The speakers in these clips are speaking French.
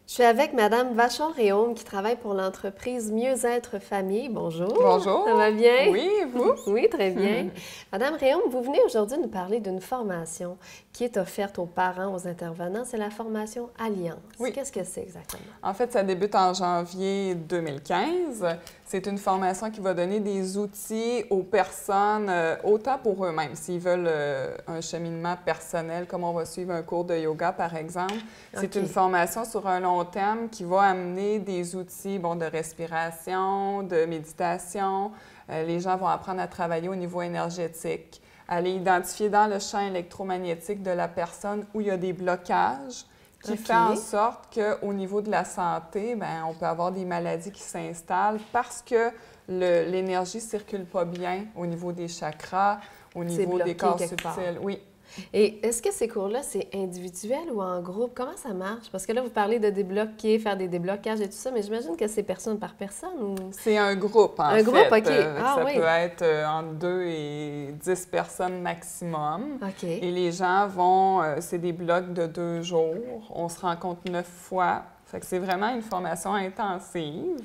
Je suis avec Madame Vachon-Réaume qui travaille pour l'entreprise Mieux-être Famille. Bonjour. Bonjour. Ça va bien? Oui, et vous? Oui, très bien. Madame Réaume, vous venez aujourd'hui nous parler d'une formation qui est offerte aux parents, aux intervenants. C'est la formation Alliance. Oui. Qu'est-ce que c'est exactement? En fait, ça débute en janvier 2015. C'est une formation qui va donner des outils aux personnes, autant pour eux-mêmes, s'ils veulent un cheminement personnel, comme on va suivre un cours de yoga, par exemple. C'est une formation sur un long terme qui va amener des outils de respiration, de méditation. Les gens vont apprendre à travailler au niveau énergétique, aller identifier dans le champ électromagnétique de la personne où il y a des blocages, qui fait en sorte qu'au niveau de la santé, on peut avoir des maladies qui s'installent parce que l'énergie ne circule pas bien au niveau des chakras, au niveau des corps subtils. Oui. Et est-ce que ces cours-là, c'est individuel ou en groupe? Comment ça marche? Parce que là, vous parlez de débloquer, faire des déblocages et tout ça, mais j'imagine que c'est personne par personne ou... C'est un groupe, en fait. Un groupe, OK. Ça peut être entre 2 et 10 personnes maximum. OK. Et les gens vont... c'est des blocs de 2 jours. On se rencontre 9 fois. Fait que c'est vraiment une formation intensive.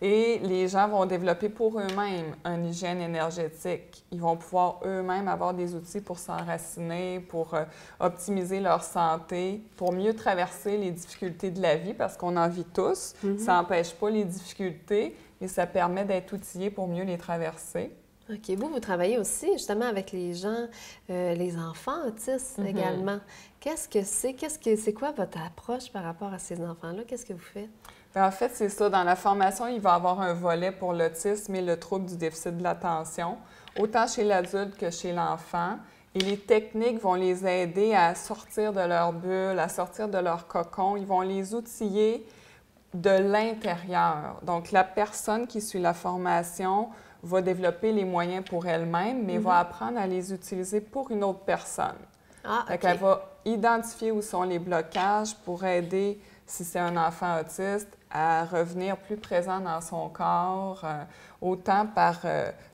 Et les gens vont développer pour eux-mêmes une hygiène énergétique. Ils vont pouvoir eux-mêmes avoir des outils pour s'enraciner, pour optimiser leur santé, pour mieux traverser les difficultés de la vie, parce qu'on en vit tous. Ça n'empêche pas les difficultés, mais ça permet d'être outillé pour mieux les traverser. OK. Vous travaillez aussi justement avec les gens, les enfants autistes également. Qu'est-ce que c'est? C'est quoi votre approche par rapport à ces enfants-là? Qu'est-ce que vous faites? En fait, c'est ça. Dans la formation, il va y avoir un volet pour l'autisme et le trouble du déficit de l'attention, autant chez l'adulte que chez l'enfant. Et les techniques vont les aider à sortir de leur bulle, à sortir de leur cocon. Ils vont les outiller de l'intérieur. Donc, la personne qui suit la formation va développer les moyens pour elle-même, mais va apprendre à les utiliser pour une autre personne. Ah, OK. Elle va identifier où sont les blocages pour aider, si c'est un enfant autiste, à revenir plus présent dans son corps, autant par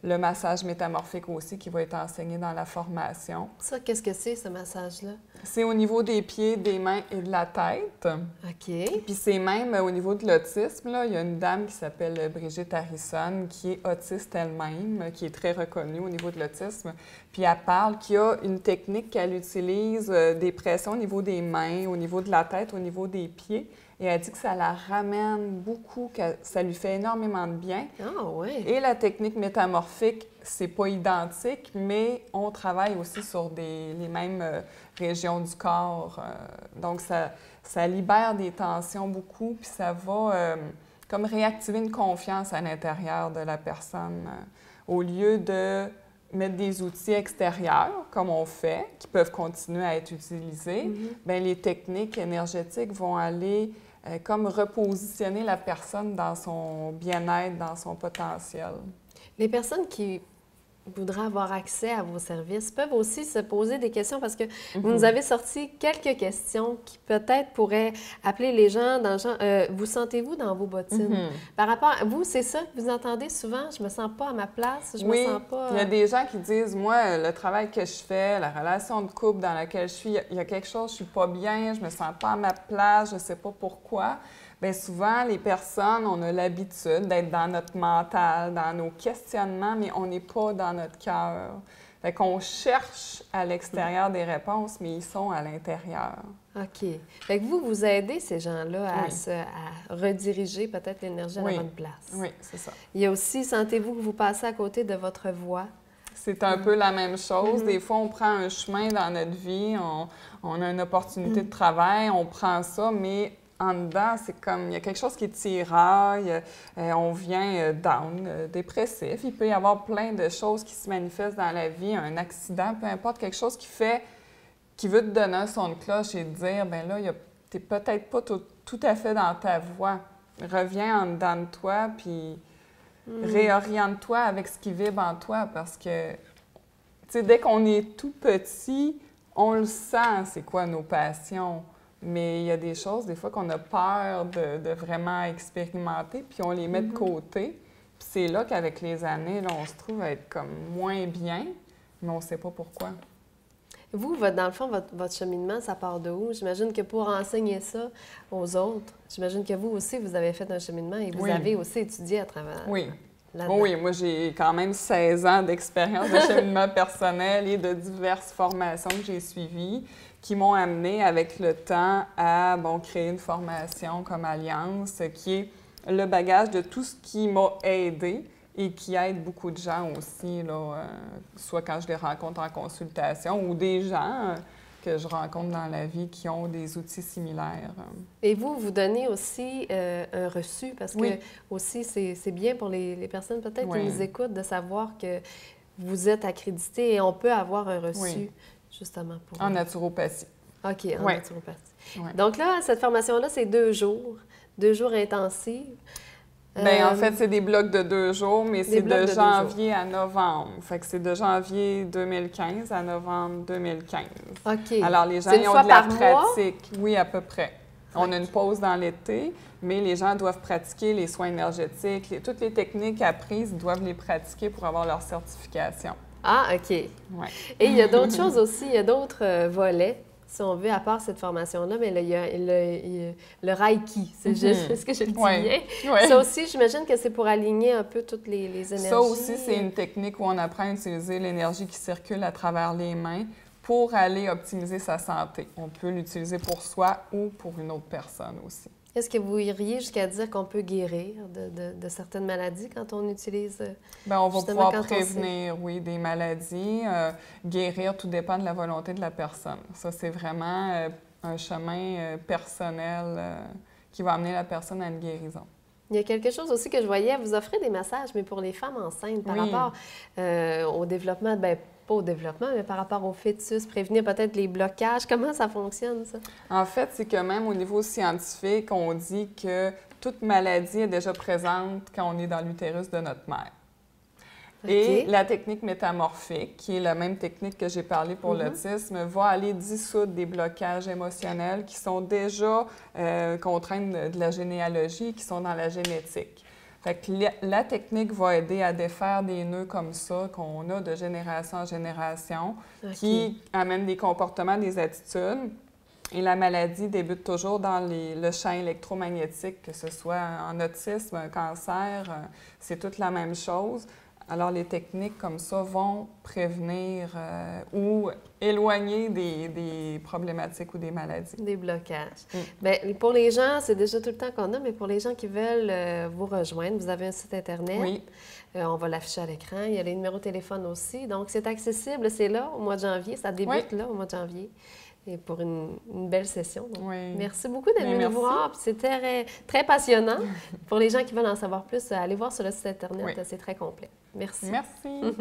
le massage métamorphique aussi qui va être enseigné dans la formation. Ça, qu'est-ce que c'est, ce massage-là? C'est au niveau des pieds, des mains et de la tête. OK. Puis c'est même au niveau de l'autisme, là, il y a une dame qui s'appelle Brigitte Harrison, qui est autiste elle-même, qui est très reconnue au niveau de l'autisme. Puis elle parle qu'il y a une technique qu'elle utilise, des pressions au niveau des mains, au niveau de la tête, au niveau des pieds. Et elle dit que ça la ramène beaucoup, que ça lui fait énormément de bien. Ah, oui. Et la technique métamorphique, c'est pas identique, mais on travaille aussi sur les mêmes régions du corps. Donc, ça libère des tensions beaucoup, puis ça va comme réactiver une confiance à l'intérieur de la personne. Au lieu de mettre des outils extérieurs, comme on fait, qui peuvent continuer à être utilisés, bien, les techniques énergétiques vont aller comme repositionner la personne dans son bien-être, dans son potentiel. Les personnes qui voudraient avoir accès à vos services peuvent aussi se poser des questions parce que vous nous avez sorti quelques questions qui peut-être pourraient appeler les gens dans le genre vous sentez-vous dans vos bottines? Par rapport à vous, c'est ça que vous entendez souvent? Je me sens pas à ma place, je me sens pas... il y a des gens qui disent, moi, le travail que je fais, la relation de couple dans laquelle je suis, il y a quelque chose, je suis pas bien, je me sens pas à ma place, je sais pas pourquoi. Bien, souvent, les personnes, on a l'habitude d'être dans notre mental, dans nos questionnements, mais on n'est pas dans notre cœur. Fait qu'on cherche à l'extérieur des réponses, mais ils sont à l'intérieur. OK. Fait que vous aidez ces gens-là à rediriger peut-être l'énergie à la bonne place. Oui, c'est ça. Il y a aussi, sentez-vous que vous passez à côté de votre voix? C'est un peu la même chose. Des fois, on prend un chemin dans notre vie, on a une opportunité de travail, on prend ça, mais en dedans, c'est comme, il y a quelque chose qui tiraille, on vient down, dépressif. Il peut y avoir plein de choses qui se manifestent dans la vie, un accident, peu importe, quelque chose qui veut te donner un son de cloche et te dire, bien là, tu n'es peut-être pas tout à fait dans ta voie. Reviens en dedans de toi, puis réoriente-toi avec ce qui vibre en toi, parce que, tu sais, dès qu'on est tout petit, on le sent, c'est quoi nos passions. Mais il y a des choses, des fois, qu'on a peur de vraiment expérimenter, puis on les met de côté. Puis c'est là qu'avec les années, là, on se trouve à être comme moins bien, mais on ne sait pas pourquoi. Vous, dans le fond, votre cheminement, ça part de où? J'imagine que pour enseigner ça aux autres, j'imagine que vous aussi, vous avez fait un cheminement et vous avez aussi étudié à travers là-dedans. Oui, moi, j'ai quand même 16 ans d'expérience de cheminement personnel et de diverses formations que j'ai suivies qui m'ont amené avec le temps à créer une formation comme Alliance, qui est le bagage de tout ce qui m'a aidé et qui aide beaucoup de gens aussi, là, soit quand je les rencontre en consultation ou des gens que je rencontre dans la vie qui ont des outils similaires. Et vous donnez aussi un reçu, parce que aussi c'est bien pour les personnes peut-être qui nous écoutent de savoir que vous êtes accrédité et on peut avoir un reçu, justement pour... En naturopathie. OK, en naturopathie. Oui. Donc là, cette formation-là, c'est 2 jours intensifs. En fait, c'est des blocs de 2 jours, mais c'est de janvier à novembre. Fait que c'est de janvier 2015 à novembre 2015. OK. Alors, les gens, ils ont de la pratique. Oui, à peu près. On a une pause dans l'été, mais les gens doivent pratiquer les soins énergétiques. Toutes les techniques apprises, ils doivent les pratiquer pour avoir leur certification. Ah, OK. Ouais. Et il y a d'autres choses aussi, il y a d'autres volets, si on veut, à part cette formation-là, mais là, il y a le Reiki, c'est juste, est-ce que je le dis bien? Oui. Ça aussi, j'imagine que c'est pour aligner un peu toutes les énergies. Ça aussi, c'est une technique où on apprend à utiliser l'énergie qui circule à travers les mains pour aller optimiser sa santé. On peut l'utiliser pour soi ou pour une autre personne aussi. Est-ce que vous iriez jusqu'à dire qu'on peut guérir de certaines maladies quand on utilise... Bien, on va pouvoir prévenir, des maladies. Guérir, tout dépend de la volonté de la personne. Ça, c'est vraiment un chemin personnel qui va amener la personne à une guérison. Il y a quelque chose aussi que je voyais, vous offrez des massages, mais pour les femmes enceintes, par rapport au développement, pas au développement, mais par rapport au fœtus, prévenir peut-être les blocages. Comment ça fonctionne, ça? En fait, c'est que même au niveau scientifique, on dit que toute maladie est déjà présente quand on est dans l'utérus de notre mère. Et la technique métamorphique, qui est la même technique que j'ai parlé pour l'autisme, va aller dissoudre des blocages émotionnels qui sont déjà contraints de la généalogie, qui sont dans la génétique. Fait que la technique va aider à défaire des nœuds comme ça qu'on a de génération en génération, qui amènent des comportements, des attitudes. Et la maladie débute toujours dans le champ électromagnétique, que ce soit en autisme, un cancer, c'est toute la même chose. Alors, les techniques comme ça vont prévenir ou éloigner des problématiques ou des maladies. Des blocages. Bien, pour les gens, c'est déjà tout le temps qu'on a, mais pour les gens qui veulent vous rejoindre, vous avez un site Internet. Oui. On va l'afficher à l'écran. Il y a les numéros de téléphone aussi. Donc, c'est accessible. C'est là, au mois de janvier. Ça débute là, au mois de janvier. Et pour une belle session. Donc, merci beaucoup d'être venu nous voir. C'était très passionnant. Pour les gens qui veulent en savoir plus, allez voir sur le site Internet. C'est très complet. Merci. Merci.